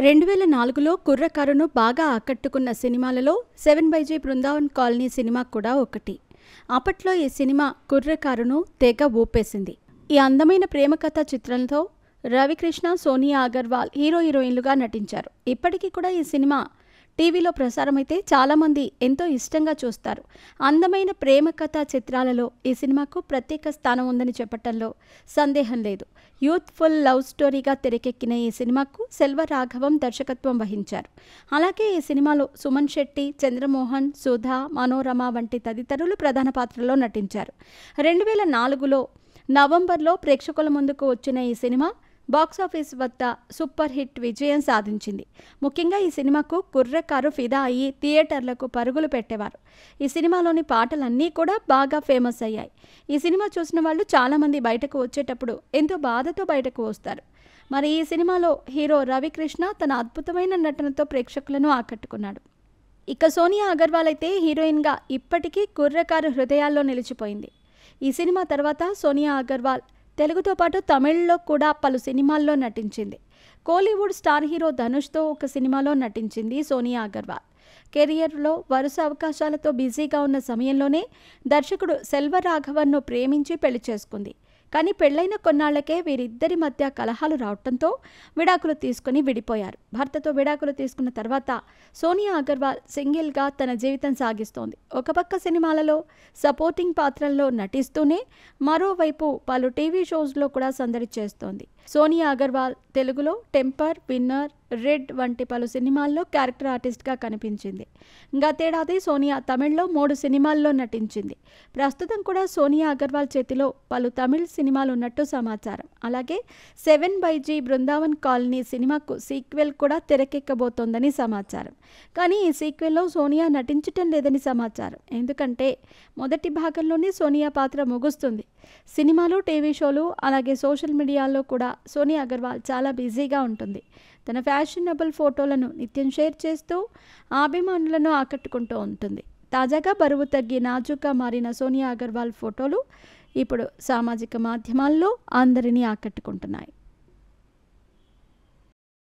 2004లో కుర్రకారును బాగా ఆకట్టుకున్న సినిమాలలో 7 బృందావన్ కాలనీ సినిమా కూడా ఒకటి. అప్పట్లో ఈ సినిమా కుర్రకారును తెగ ఊపేసింది. ఈ అందమైన ప్రేమ కథ చిత్రంతో రవికృష్ణ, సోనియా అగర్వాల్ హీరో హీరోయిన్లుగా నటించారు. ఇప్పటికీ కూడా ఈ సినిమా టీవీలో ప్రసారమైతే చాలామంది ఎంతో ఇష్టంగా చూస్తారు. అందమైన ప్రేమ కథా చిత్రాలలో ఈ సినిమాకు ప్రత్యేక స్థానం ఉందని చెప్పటంలో సందేహం లేదు. యూత్ఫుల్ లవ్ స్టోరీగా తెరకెక్కిన ఈ సినిమాకు సెల్వరాఘవం దర్శకత్వం వహించారు. అలాగే ఈ సినిమాలో సుమన్ శెట్టి, చంద్రమోహన్, సుధా, మనోరమ వంటి తదితరులు ప్రధాన పాత్రల్లో నటించారు. 2004లో నవంబర్లో ప్రేక్షకుల ముందుకు వచ్చిన ఈ సినిమా బాక్సాఫీస్ వద్ద సూపర్ హిట్ విజయం సాధించింది. ముఖ్యంగా ఈ సినిమాకు కుర్రకారు ఫిదా అయ్యి థియేటర్లకు పరుగులు పెట్టేవారు. ఈ సినిమాలోని పాటలన్నీ కూడా బాగా ఫేమస్ అయ్యాయి. ఈ సినిమా చూసిన వాళ్ళు చాలామంది బయటకు వచ్చేటప్పుడు ఎంతో బాధతో బయటకు వస్తారు. మరి ఈ సినిమాలో హీరో రవికృష్ణ తన అద్భుతమైన నటనతో ప్రేక్షకులను ఆకట్టుకున్నాడు. ఇక సోనియా అగర్వాల్ అయితే హీరోయిన్గా ఇప్పటికీ కుర్రకారు హృదయాల్లో నిలిచిపోయింది. ఈ సినిమా తర్వాత సోనియా అగర్వాల్ తెలుగుతో పాటు తమిళ్లో కూడా పలు సినిమాల్లో నటించింది. కోలీవుడ్ స్టార్ హీరో ధనుష్తో ఒక సినిమాలో నటించింది సోనియా అగర్వాల్. కెరియర్లో వరుస అవకాశాలతో బిజీగా ఉన్న సమయంలోనే దర్శకుడు సెల్వరాఘవన్ను ప్రేమించి పెళ్లి చేసుకుంది. కానీ పెళ్లైన కొన్నాళ్లకే వీరిద్దరి మధ్య కలహాలు రావడంతో విడాకులు తీసుకుని విడిపోయారు. భర్తతో విడాకులు తీసుకున్న తర్వాత సోనియా అగర్వాల్ సింగిల్గా తన జీవితం సాగిస్తోంది. ఒక పక్క సినిమాలలో సపోర్టింగ్ పాత్రల్లో నటిస్తూనే మరోవైపు పలు టీవీ షోస్లో కూడా సందడి చేస్తోంది. సోనియా అగర్వాల్ తెలుగులో టెంపర్, విన్నర్, రెడ్ వంటి పలు సినిమాల్లో క్యారెక్టర్ ఆర్టిస్ట్గా కనిపించింది. గతేడాది సోనియా తమిళ్లో 3 సినిమాల్లో నటించింది. ప్రస్తుతం కూడా సోనియా అగర్వాల్ చేతిలో పలు తమిళ్ సినిమాలు ఉన్నట్టు సమాచారం. అలాగే 7 బృందావన్ కాలనీ సినిమాకు సీక్వెల్ కూడా తెరకెక్కబోతోందని సమాచారం. కానీ ఈ సీక్వెల్లో సోనియా నటించటం లేదని సమాచారం. ఎందుకంటే మొదటి భాగంలోనే సోనియా పాత్ర ముగుస్తుంది. సినిమాలు, టీవీ షోలు అలాగే సోషల్ మీడియాలో కూడా సోనియా అగర్వాల్ చాలా బిజీగా ఉంటుంది. తన ఫ్యాషనబుల్ ఫోటోలను నిత్యం షేర్ చేస్తూ అభిమానులను ఆకట్టుకుంటూ ఉంటుంది. తాజాగా బరువు తగ్గి నాజూగా మారిన సోనియా అగర్వాల్ ఫోటోలు ఇప్పుడు సామాజిక మాధ్యమాల్లో అందరినీ ఆకట్టుకుంటున్నాయి.